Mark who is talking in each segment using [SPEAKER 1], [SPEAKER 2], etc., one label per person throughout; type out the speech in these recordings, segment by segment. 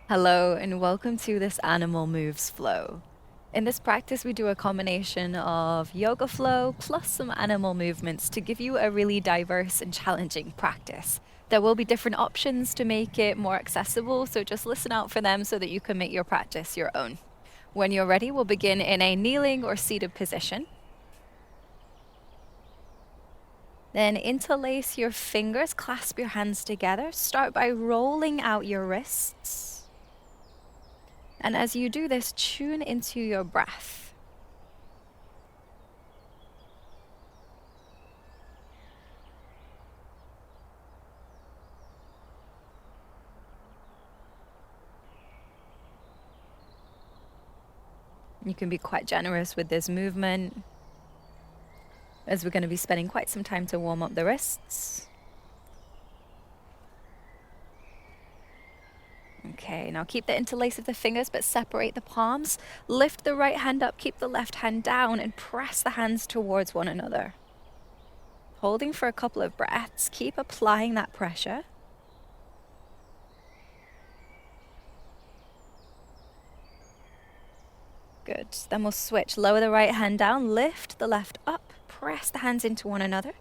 [SPEAKER 1] Hello and welcome to this Animal Moves flow. In this practice, we do a combination of yoga flow plus some animal movements to give you a really diverse and challenging practice. There will be different options to make it more accessible, so just listen out for them so that you can make your practice your own. When you're ready, we'll begin in a kneeling or seated position. Then interlace your fingers, clasp your hands together. Start by rolling out your wrists. And as you do this, tune into your breath. You can be quite generous with this movement, as we're going to be spending quite some time to warm up the wrists. Okay, now keep the interlace of the fingers, but separate the palms. Lift the right hand up, keep the left hand down, and press the hands towards one another. Holding for a couple of breaths, keep applying that pressure. Good. Then we'll switch. Lower the right hand down, lift the left up, press the hands into one another.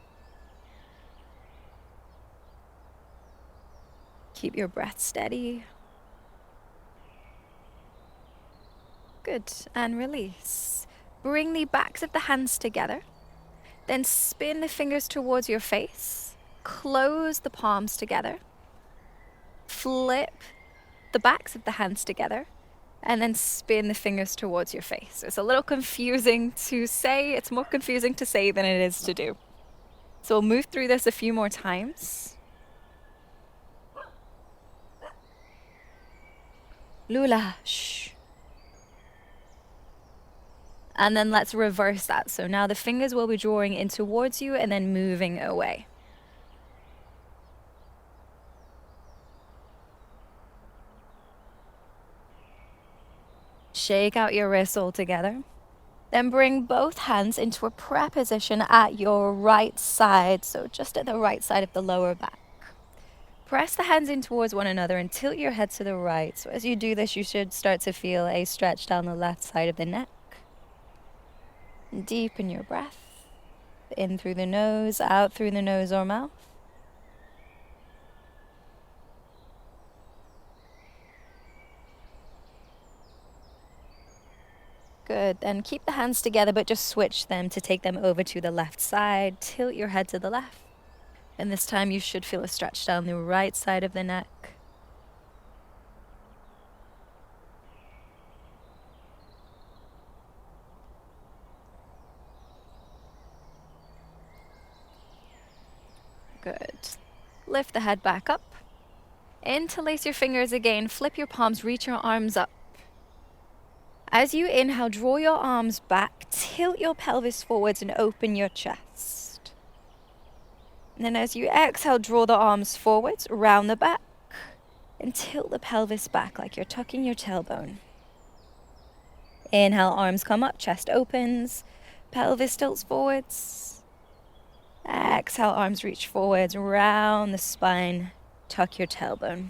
[SPEAKER 1] Keep your breath steady. Good. And release. Bring the backs of the hands together. Then spin the fingers towards your face. Close the palms together. Flip the backs of the hands together. And then spin the fingers towards your face. It's a little confusing to say. It's more confusing to say than it is to do. So we'll move through this a few more times. Lula, shh. And then let's reverse that. So now the fingers will be drawing in towards you and then moving away. Shake out your wrists all together. Then bring both hands into a prayer position at your right side. So just at the right side of the lower back. Press the hands in towards one another and tilt your head to the right. So as you do this, you should start to feel a stretch down the left side of the neck. Deepen your breath. In through the nose, out through the nose or mouth. Good. Then keep the hands together, but just switch them to take them over to the left side. Tilt your head to the left. And this time you should feel a stretch down the right side of the neck. Good. Lift the head back up. Interlace your fingers again. Flip your palms, reach your arms up. As you inhale, draw your arms back, tilt your pelvis forwards and open your chest. And then as you exhale, draw the arms forwards, round the back, and tilt the pelvis back like you're tucking your tailbone. Inhale, arms come up, chest opens, pelvis tilts forwards. Exhale, arms reach forwards, round the spine, tuck your tailbone.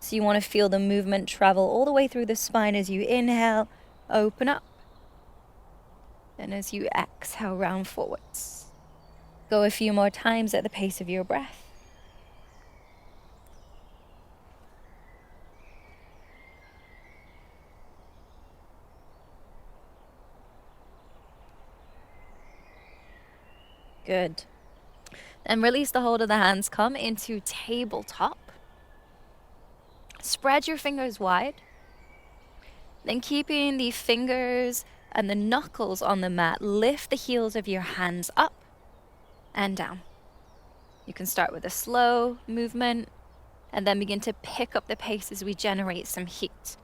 [SPEAKER 1] So you want to feel the movement travel all the way through the spine as you inhale, open up. And as you exhale, round forwards. Go a few more times at the pace of your breath. Good. Then release the hold of the hands. Come into tabletop. Spread your fingers wide. Then keeping the fingers and the knuckles on the mat, lift the heels of your hands up and down. You can start with a slow movement and then begin to pick up the pace as we generate some heat.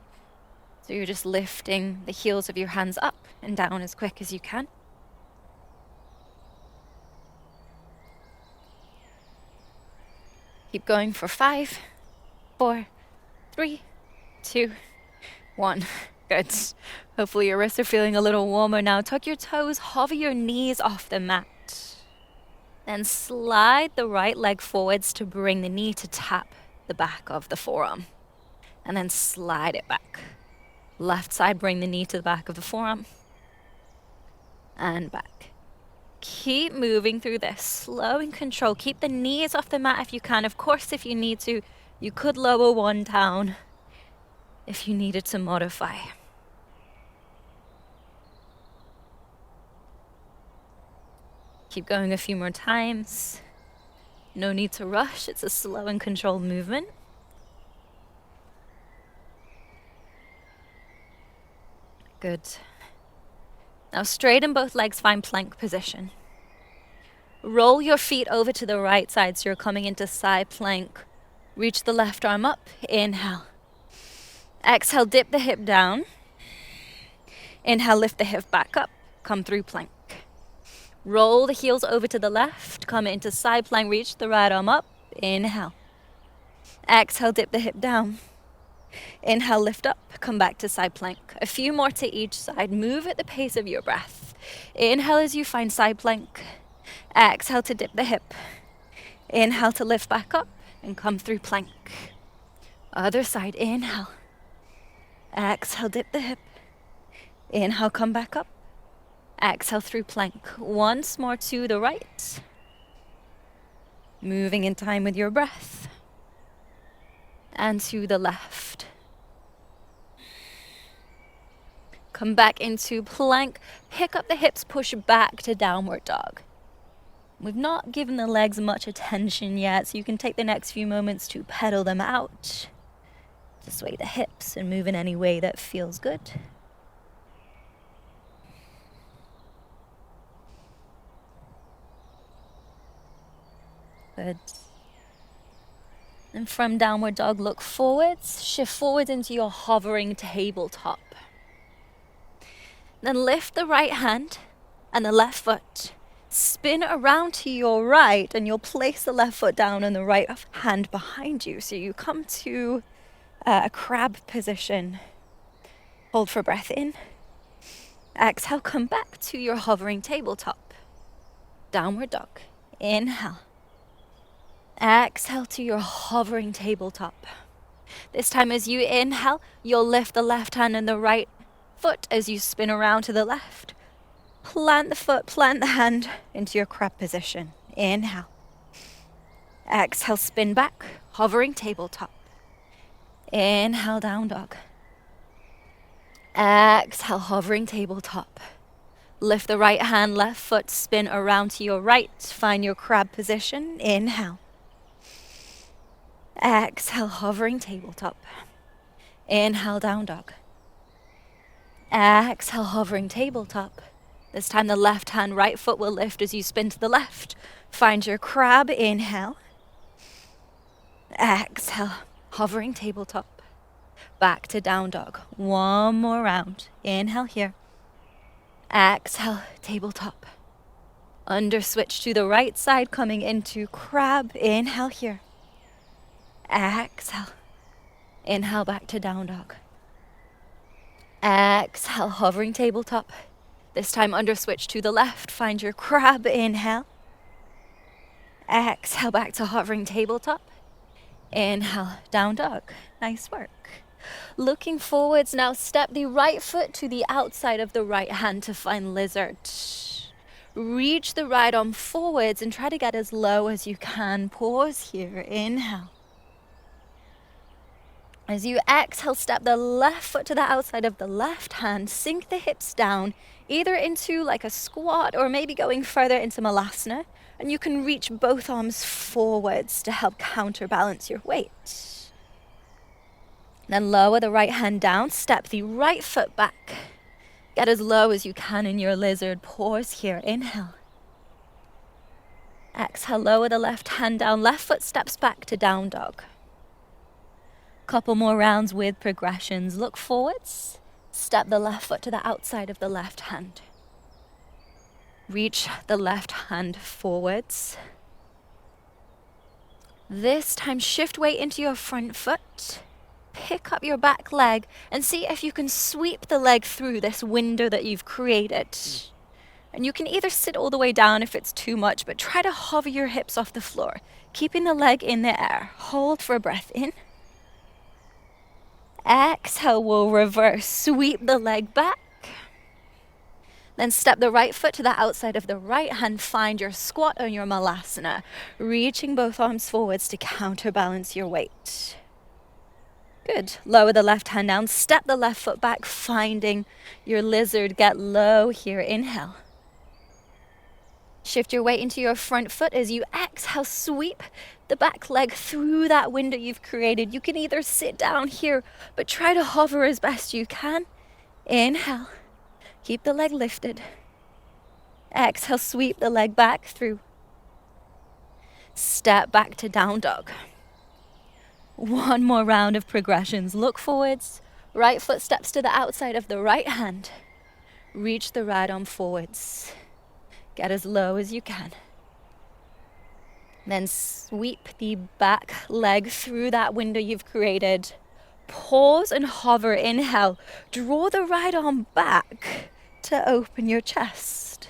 [SPEAKER 1] So you're just lifting the heels of your hands up and down as quick as you can. Keep going for 5, 4, 3, 2, 1. Good. Hopefully your wrists are feeling a little warmer now. Tuck your toes, hover your knees off the mat. Then slide the right leg forwards to bring the knee to tap the back of the forearm. And then slide it back. Left side, bring the knee to the back of the forearm. And back. Keep moving through this, slow and control. Keep the knees off the mat if you can. Of course, if you need to, you could lower one down if you needed to modify. Keep going a few more times. No need to rush. It's a slow and controlled movement. Good. Now straighten both legs, find plank position. Roll your feet over to the right side so you're coming into side plank. Reach the left arm up. Inhale. Exhale, dip the hip down. Inhale, lift the hip back up. Come through plank. Roll the heels over to the left. Come into side plank. Reach the right arm up. Inhale. Exhale, dip the hip down. Inhale, lift up. Come back to side plank. A few more to each side. Move at the pace of your breath. Inhale as you find side plank. Exhale to dip the hip. Inhale to lift back up and come through plank. Other side. Inhale. Exhale, dip the hip. Inhale, come back up. Exhale through plank. Once more to the right. Moving in time with your breath. And to the left. Come back into plank. Pick up the hips, push back to downward dog. We've not given the legs much attention yet, so you can take the next few moments to pedal them out. To sway the hips and move in any way that feels good. Good. And from downward dog, look forwards. Shift forwards into your hovering tabletop. Then lift the right hand and the left foot. Spin around to your right and you'll place the left foot down and the right hand behind you. So you come to a crab position. Hold for breath in. Exhale, come back to your hovering tabletop. Downward dog. Inhale. Exhale to your hovering tabletop. This time as you inhale, you'll lift the left hand and the right foot as you spin around to the left. Plant the foot, plant the hand into your crab position. Inhale. Exhale, spin back, hovering tabletop. Inhale, down dog. Exhale, hovering tabletop. Lift the right hand, left foot, spin around to your right. Find your crab position. Inhale. Exhale, hovering tabletop. Inhale, down dog. Exhale, hovering tabletop. This time the left hand, right foot will lift as you spin to the left. Find your crab. Inhale. Exhale, hovering tabletop. Back to down dog. One more round. Inhale here. Exhale, tabletop. Under switch to the right side, coming into crab. Inhale here. Exhale. Inhale back to down dog. Exhale, hovering tabletop. This time under switch to the left. Find your crab. Inhale. Exhale back to hovering tabletop. Inhale, down dog. Nice work. Looking forwards now, step the right foot to the outside of the right hand to find lizard. Reach the right arm forwards and try to get as low as you can. Pause here. Inhale. As you exhale, step the left foot to the outside of the left hand. Sink the hips down, either into like a squat or maybe going further into Malasana. And you can reach both arms forwards to help counterbalance your weight. Then lower the right hand down, step the right foot back. Get as low as you can in your lizard. Pause here. Inhale. Exhale, lower the left hand down. Left foot steps back to down dog. Couple more rounds with progressions. Look forwards. Step the left foot to the outside of the left hand. Reach the left hand forwards. This time, shift weight into your front foot. Pick up your back leg and see if you can sweep the leg through this window that you've created. And you can either sit all the way down if it's too much, but try to hover your hips off the floor, keeping the leg in the air. Hold for a breath in. Exhale, we'll reverse. Sweep the leg back. Then step the right foot to the outside of the right hand. Find your squat or your malasana, reaching both arms forwards to counterbalance your weight. Good. Lower the left hand down. Step the left foot back, finding your lizard. Get low here. Inhale. Shift your weight into your front foot as you exhale. Sweep the back leg through that window you've created. You can either sit down here, but try to hover as best you can. Inhale. Keep the leg lifted. Exhale, sweep the leg back through. Step back to down dog. One more round of progressions. Look forwards. Right foot steps to the outside of the right hand. Reach the right arm forwards. Get as low as you can. Then sweep the back leg through that window you've created. Pause and hover. Inhale. Draw the right arm back to open your chest.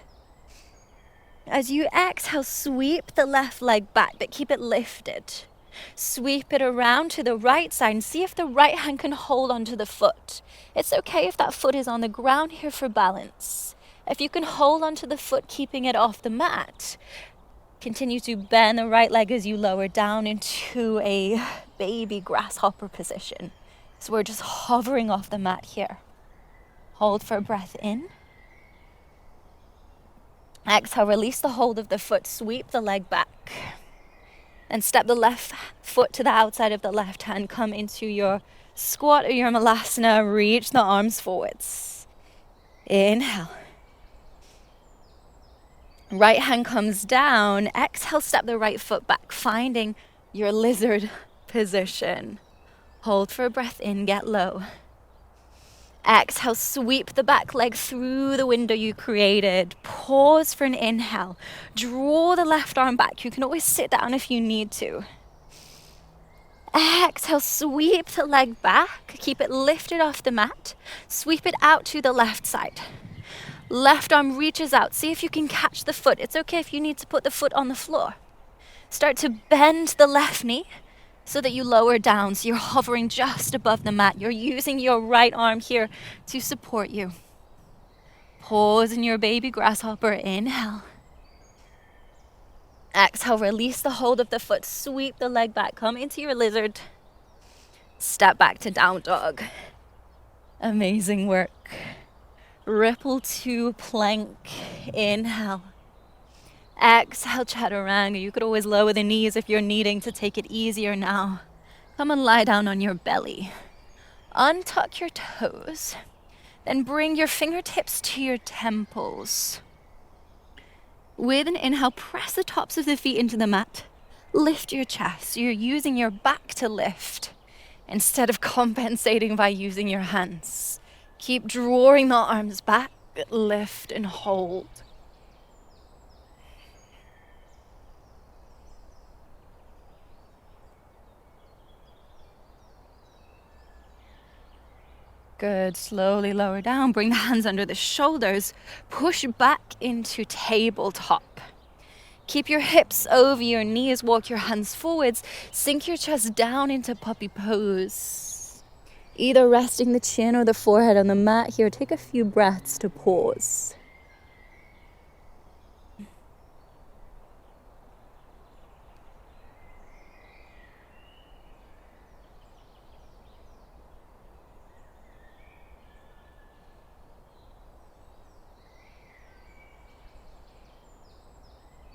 [SPEAKER 1] As you exhale, sweep the left leg back, but keep it lifted. Sweep it around to the right side and see if the right hand can hold onto the foot. It's okay if that foot is on the ground here for balance. If you can hold onto the foot, keeping it off the mat, continue to bend the right leg as you lower down into a baby grasshopper position. So we're just hovering off the mat here. Hold for a breath in. Exhale, release the hold of the foot, sweep the leg back. And step the left foot to the outside of the left hand. Come into your squat or your malasana. Reach the arms forwards. Inhale. Right hand comes down. Exhale, step the right foot back, finding your lizard position. Hold for a breath in, get low. Exhale, sweep the back leg through the window you created. Pause for an inhale. Draw the left arm back. You can always sit down if you need to. Exhale, sweep the leg back. Keep it lifted off the mat. Sweep it out to the left side. Left arm reaches out. See if you can catch the foot. It's okay if you need to put the foot on the floor. Start to bend the left knee so that you lower down, so you're hovering just above the mat. You're using your right arm here to support you. Pause in your baby grasshopper. Inhale. Exhale, release the hold of the foot. Sweep the leg back. Come into your lizard. Step back to down dog. Amazing work. Ripple to plank. Inhale. Exhale, chaturanga. You could always lower the knees if you're needing to take it easier now. Come and lie down on your belly. Untuck your toes. Then bring your fingertips to your temples. With an inhale, press the tops of the feet into the mat. Lift your chest. You're using your back to lift instead of compensating by using your hands. Keep drawing the arms back. Lift and hold. Good. Slowly lower down. Bring the hands under the shoulders. Push back into tabletop. Keep your hips over your knees. Walk your hands forwards. Sink your chest down into puppy pose. Either resting the chin or the forehead on the mat here. Take a few breaths to pause.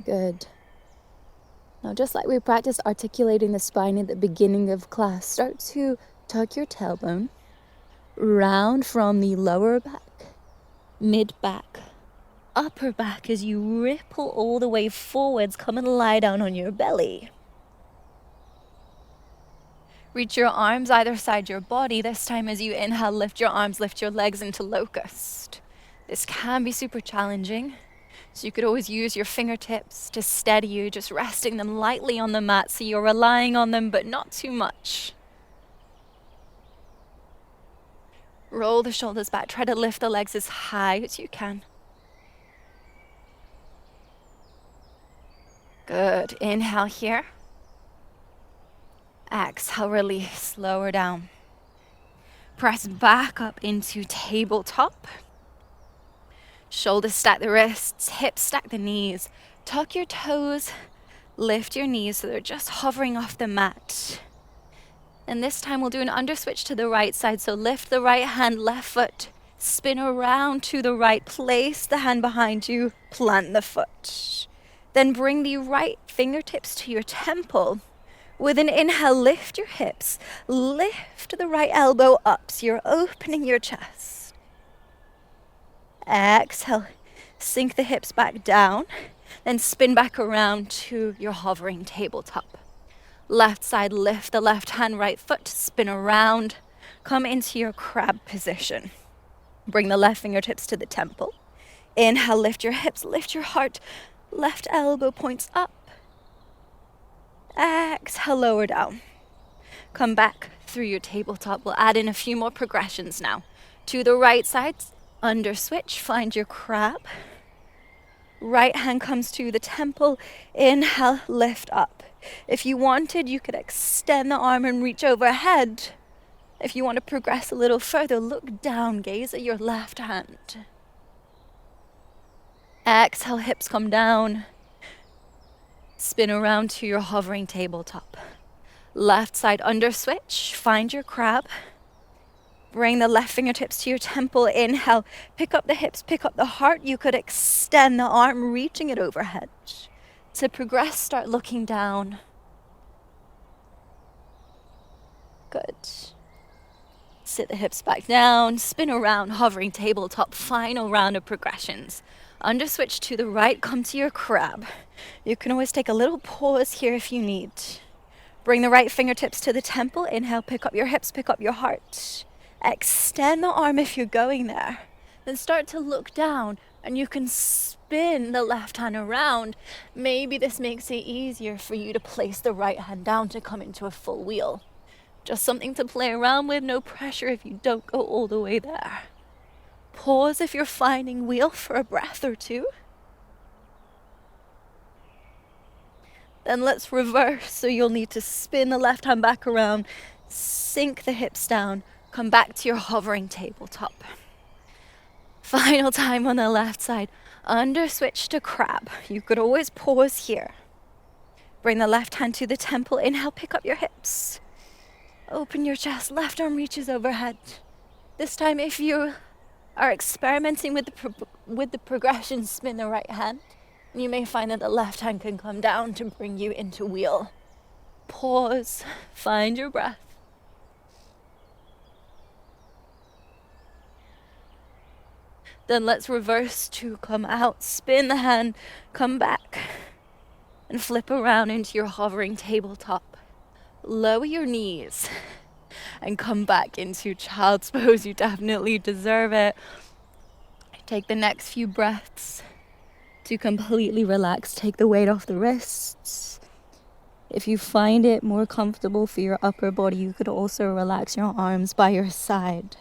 [SPEAKER 1] Good. Now, just like we practiced articulating the spine at the beginning of class, start to tuck your tailbone, round from the lower back, mid back, upper back as you ripple all the way forwards. Come and lie down on your belly. Reach your arms either side your body. This time as you inhale, lift your arms, lift your legs into locust. This can be super challenging. So you could always use your fingertips to steady you, just resting them lightly on the mat so you're relying on them, but not too much. Roll the shoulders back. Try to lift the legs as high as you can. Good. Inhale here. Exhale, release. Lower down. Press back up into tabletop. Shoulders stack the wrists, hips stack the knees. Tuck your toes, lift your knees so they're just hovering off the mat. And this time we'll do an under switch to the right side. So lift the right hand, left foot, spin around to the right, place the hand behind you, plant the foot. Then bring the right fingertips to your temple. With an inhale, lift your hips, lift the right elbow up so you're opening your chest. Exhale, sink the hips back down, then spin back around to your hovering tabletop. Left side, lift the left hand, right foot, spin around, come into your crab position. Bring the left fingertips to the temple. Inhale, lift your hips, lift your heart, left elbow points up. Exhale, lower down. Come back through your tabletop. We'll add in a few more progressions now. To the right side, under switch, find your crab. Right hand comes to the temple. Inhale, lift up. If you wanted, you could extend the arm and reach overhead. If you want to progress a little further, look down, gaze at your left hand. Exhale, hips come down. Spin around to your hovering tabletop. Left side under switch, find your crab. Bring the left fingertips to your temple. Inhale, pick up the hips, pick up the heart. You could extend the arm, reaching it overhead. To progress, start looking down. Good. Sit the hips back down, spin around, hovering tabletop, final round of progressions. Under switch to the right, come to your crab. You can always take a little pause here if you need. Bring the right fingertips to the temple. Inhale, pick up your hips, pick up your heart. Extend the arm if you're going there. Then start to look down and you can spin the left hand around. Maybe this makes it easier for you to place the right hand down to come into a full wheel. Just something to play around with, no pressure if you don't go all the way there. Pause if you're finding wheel for a breath or two. Then let's reverse, so you'll need to spin the left hand back around, sink the hips down, come back to your hovering tabletop. Final time on the left side, under switch to crab. You could always pause here. Bring the left hand to the temple, inhale, pick up your hips. Open your chest, left arm reaches overhead. This time if you are experimenting with the progression, spin the right hand. You may find that the left hand can come down to bring you into wheel. Pause, find your breath. Then let's reverse to come out, spin the hand, come back, and flip around into your hovering tabletop. Lower your knees and come back into child's pose. You definitely deserve it. Take the next few breaths to completely relax. Take the weight off the wrists. If you find it more comfortable for your upper body, you could also relax your arms by your side.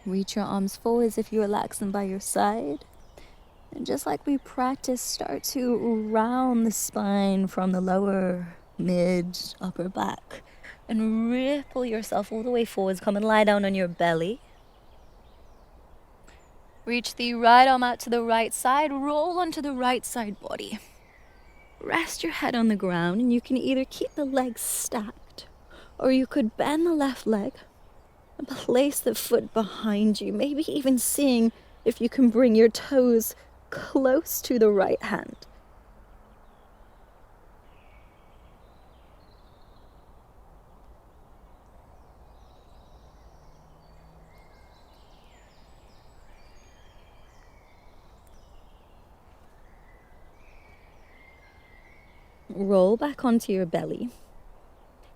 [SPEAKER 1] Reach your arms forward as if you relax them by your side. And just like we practice, start to round the spine from the lower, mid, upper back. And ripple yourself all the way forwards. Come and lie down on your belly. Reach the right arm out to the right side. Roll onto the right side body. Rest your head on the ground, and you can either keep the legs stacked, or you could bend the left leg and place the foot behind you, maybe even seeing if you can bring your toes close to the right hand. Roll back onto your belly.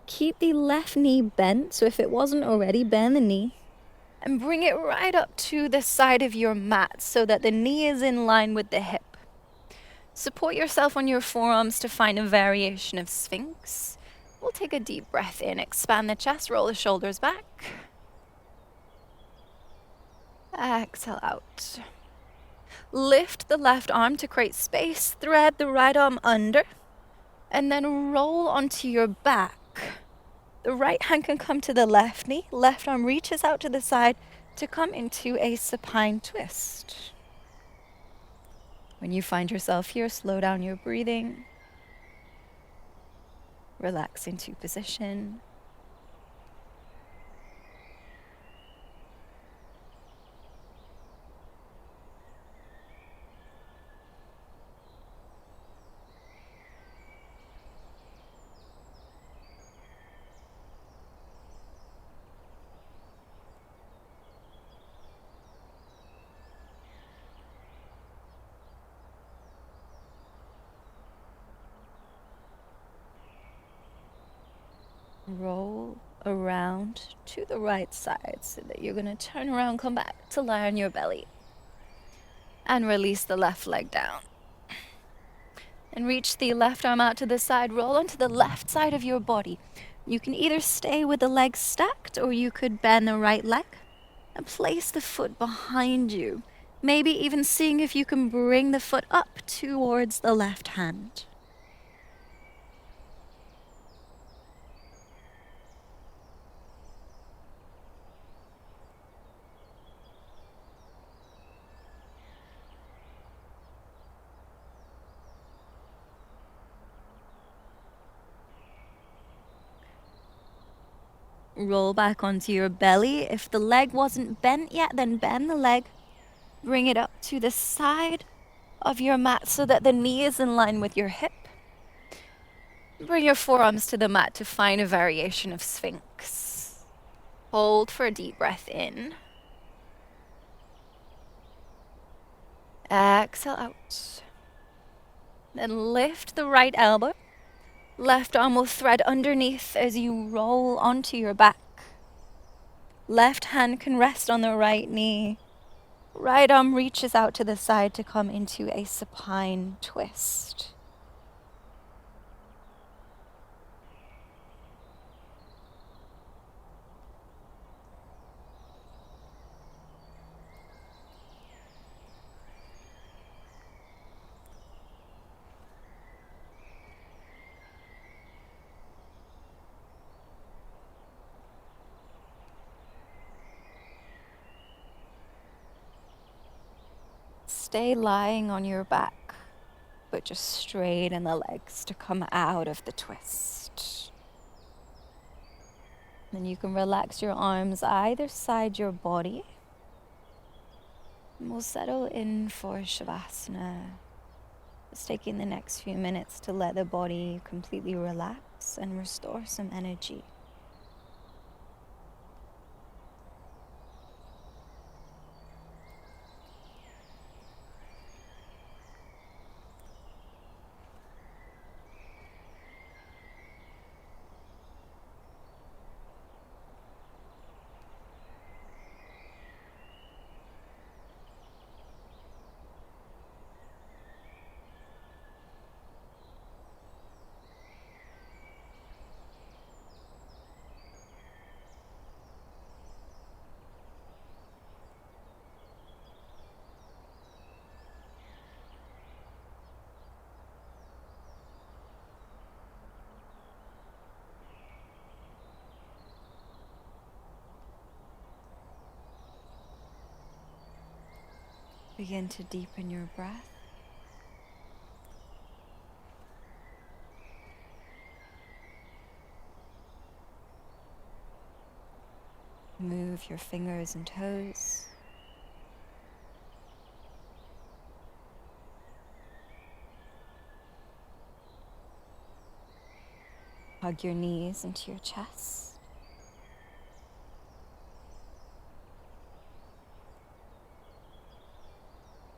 [SPEAKER 1] Keep the left knee bent, so if it wasn't already, bend the knee. And bring it right up to the side of your mat so that the knee is in line with the hip. Support yourself on your forearms to find a variation of Sphinx. We'll take a deep breath in, expand the chest, roll the shoulders back. Exhale out. Lift the left arm to create space, thread the right arm under, and then roll onto your back. The right hand can come to the left knee, left arm reaches out to the side to come into a supine twist. When you find yourself here, slow down your breathing. Relax into position. Roll around to the right side so that you're going to turn around, come back to lie on your belly. And release the left leg down. And reach the left arm out to the side, roll onto the left side of your body. You can either stay with the legs stacked or you could bend the right leg and place the foot behind you. Maybe even seeing if you can bring the foot up towards the left hand. Roll back onto your belly. If the leg wasn't bent yet, then bend the leg. Bring it up to the side of your mat so that the knee is in line with your hip. Bring your forearms to the mat to find a variation of Sphinx. Hold for a deep breath in. Exhale out. Then lift the right elbow. Left arm will thread underneath as you roll onto your back. Left hand can rest on the right knee. Right arm reaches out to the side to come into a supine twist. Stay lying on your back, but just straighten the legs to come out of the twist. Then you can relax your arms either side your body. And we'll settle in for Savasana. Just taking the next few minutes to let the body completely relax and restore some energy. Begin to deepen your breath. Move your fingers and toes. Hug your knees into your chest.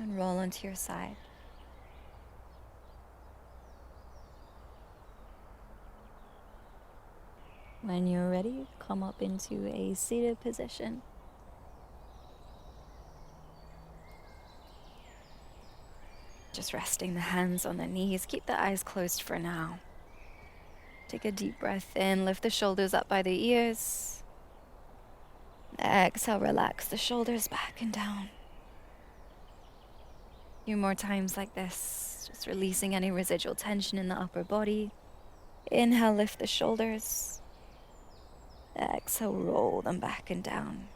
[SPEAKER 1] And roll onto your side. When you're ready, come up into a seated position. Just resting the hands on the knees. Keep the eyes closed for now. Take a deep breath in. Lift the shoulders up by the ears. Exhale, relax the shoulders back and down. A few more times like this. Just releasing any residual tension in the upper body. Inhale, lift the shoulders. Exhale, roll them back and down.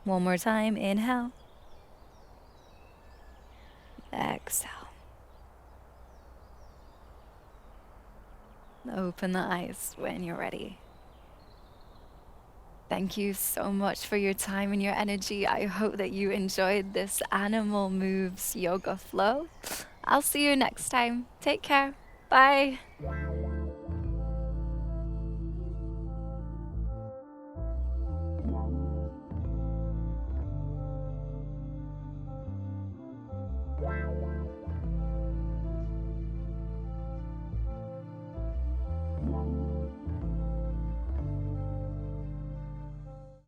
[SPEAKER 1] One more time. Inhale. Exhale. Open the eyes when you're ready. Thank you so much for your time and your energy. I hope that you enjoyed this Animal Moves yoga flow. I'll see you next time. Take care. Bye.